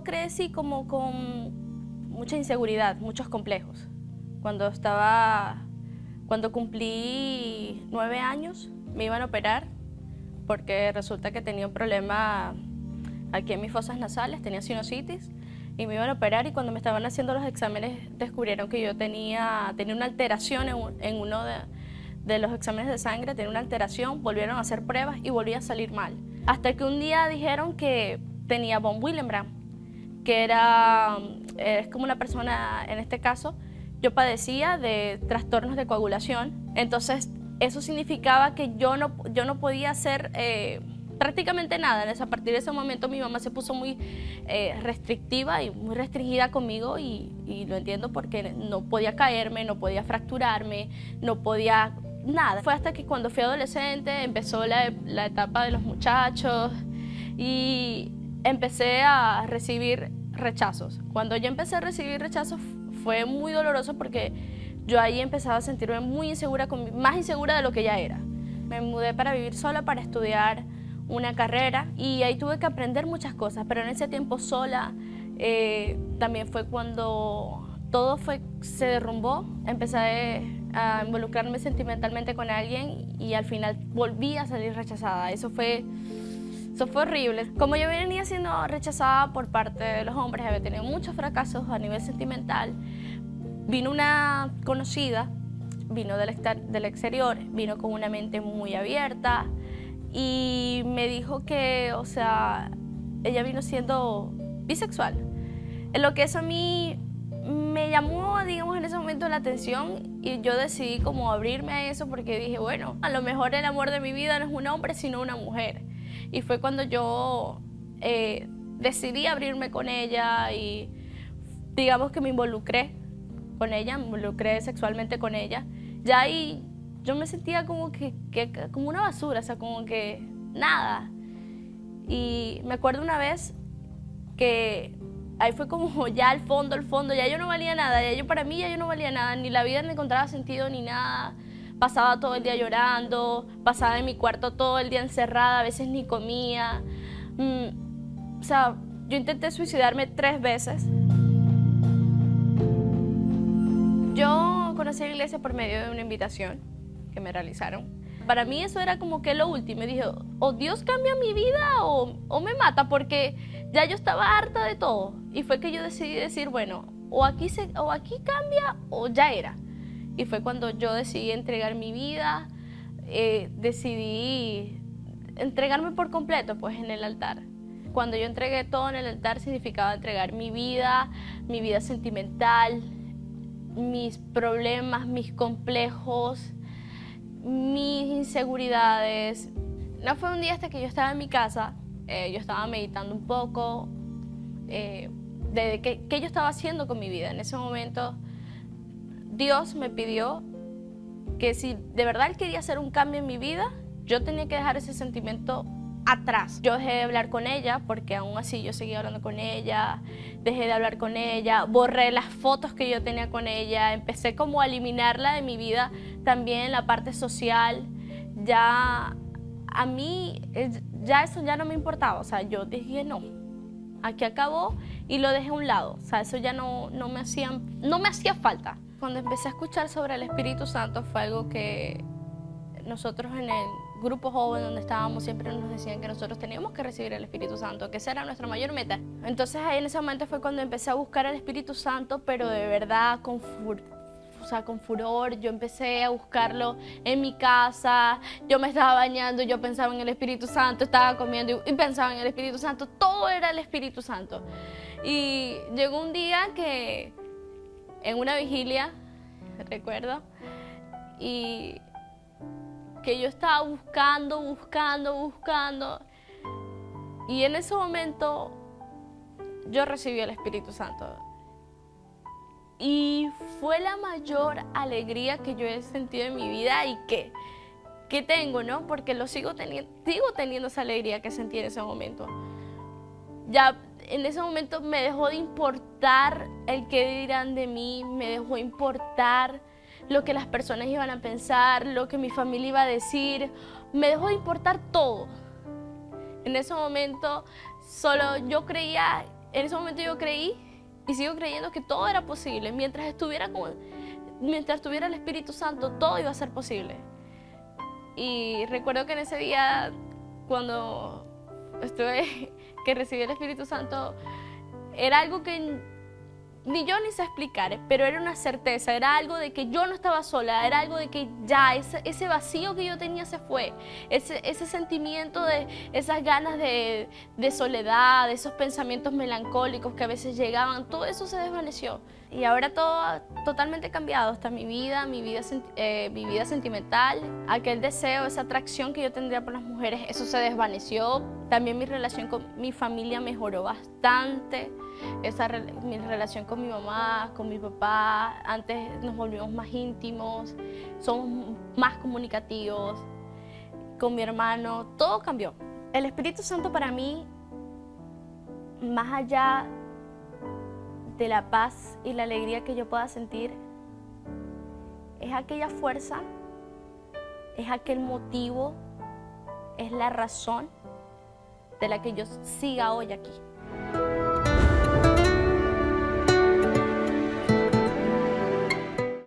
crecí como con mucha inseguridad, muchos complejos. Cuando cumplí 9 años, me iban a operar porque resulta que tenía un problema aquí en mis fosas nasales, tenía sinusitis, y me iban a operar, y cuando me estaban haciendo los exámenes descubrieron que yo tenía una alteración en uno de los exámenes de sangre, tenía una alteración, volvieron a hacer pruebas y volvía a salir mal. Hasta que un día dijeron que tenía von Willebrand, que es como una persona, en este caso, yo padecía de trastornos de coagulación. Entonces eso significaba que yo no podía hacer prácticamente nada. A partir de ese momento mi mamá se puso muy restrictiva y muy restringida conmigo, y lo entiendo porque no podía caerme, no podía fracturarme, no podía nada. Fue hasta que cuando fui adolescente empezó la etapa de los muchachos y empecé a recibir rechazos. Cuando yo empecé a recibir rechazos fue muy doloroso porque yo ahí empezaba a sentirme muy insegura, más insegura de lo que ya era. Me mudé para vivir sola, para estudiar una carrera, y ahí tuve que aprender muchas cosas, pero en ese tiempo sola también fue cuando todo se derrumbó. Empecé a involucrarme sentimentalmente con alguien y al final volví a salir rechazada. Eso fue horrible. Como yo venía siendo rechazada por parte de los hombres, había tenido muchos fracasos a nivel sentimental, vino una conocida, vino del exterior, vino con una mente muy abierta y me dijo que, o sea, ella vino siendo bisexual. En lo que eso a mí me llamó, digamos, en ese momento la atención, y yo decidí como abrirme a eso porque dije, bueno, a lo mejor el amor de mi vida no es un hombre, sino una mujer. Y fue cuando yo decidí abrirme con ella y digamos que me involucré con ella, me involucré sexualmente con ella. Ya ahí yo me sentía como como una basura, o sea, como que nada. Y me acuerdo una vez que ahí fue como ya al fondo, ya yo no valía nada, para mí ya yo no valía nada, ni la vida le encontraba sentido ni nada. Pasaba todo el día llorando, pasaba en mi cuarto todo el día encerrada, a veces ni comía. O sea, yo intenté suicidarme 3 veces. Yo conocí la iglesia por medio de una invitación que me realizaron. Para mí eso era como que lo último. Me dije, o Dios cambia mi vida o me mata, porque ya yo estaba harta de todo. Y fue que yo decidí decir, bueno, o aquí cambia o ya era. Y fue cuando yo decidí entregar mi vida, decidí entregarme por completo pues en el altar. Cuando yo entregué todo en el altar significaba entregar mi vida sentimental, mis problemas, mis complejos, mis inseguridades. No fue un día hasta que yo estaba en mi casa, yo estaba meditando un poco de qué yo estaba haciendo con mi vida. En ese momento Dios me pidió que si de verdad Él quería hacer un cambio en mi vida, yo tenía que dejar ese sentimiento atrás. Yo dejé de hablar con ella porque aún así yo seguía hablando con ella, dejé de hablar con ella, borré las fotos que yo tenía con ella, empecé como a eliminarla de mi vida, también la parte social. Ya a mí, ya eso ya no me importaba, o sea, yo dije no, aquí acabó y lo dejé a un lado, o sea, eso ya no me hacía falta. Cuando empecé a escuchar sobre el Espíritu Santo fue algo que nosotros en el grupo joven donde estábamos siempre nos decían que nosotros teníamos que recibir el Espíritu Santo, que esa era nuestra mayor meta. Entonces ahí en ese momento fue cuando empecé a buscar el Espíritu Santo, pero de verdad con furor. Yo empecé a buscarlo en mi casa, yo me estaba bañando, yo pensaba en el Espíritu Santo, estaba comiendo y pensaba en el Espíritu Santo, todo era el Espíritu Santo. Y llegó un día que en una vigilia, recuerdo, y que yo estaba buscando, y en ese momento yo recibí el Espíritu Santo. Y fue la mayor alegría que yo he sentido en mi vida y que tengo, ¿no? Porque sigo teniendo esa alegría que sentí en ese momento. Ya en ese momento me dejó de importar el qué dirán de mí, me dejó de importar lo que las personas iban a pensar, lo que mi familia iba a decir, me dejó de importar todo. En ese momento solo yo creía En ese momento yo creí y sigo creyendo que todo era posible. Mientras tuviera el Espíritu Santo, todo iba a ser posible. Y recuerdo que en ese día, cuando que recibí el Espíritu Santo, era algo que ni yo ni sé explicar, pero era una certeza, era algo de que yo no estaba sola, era algo de que ya ese vacío que yo tenía se fue, ese sentimiento de esas ganas de soledad, de esos pensamientos melancólicos que a veces llegaban, todo eso se desvaneció. Y ahora todo ha totalmente cambiado, hasta mi vida sentimental, aquel deseo, esa atracción que yo tendría por las mujeres, eso se desvaneció. También mi relación con mi familia mejoró bastante. Mi relación con mi mamá, con mi papá, antes nos volvimos más íntimos, somos más comunicativos, con mi hermano, todo cambió. El Espíritu Santo para mí, más allá de la paz y la alegría que yo pueda sentir, es aquella fuerza, es aquel motivo, es la razón de la que yo siga hoy aquí.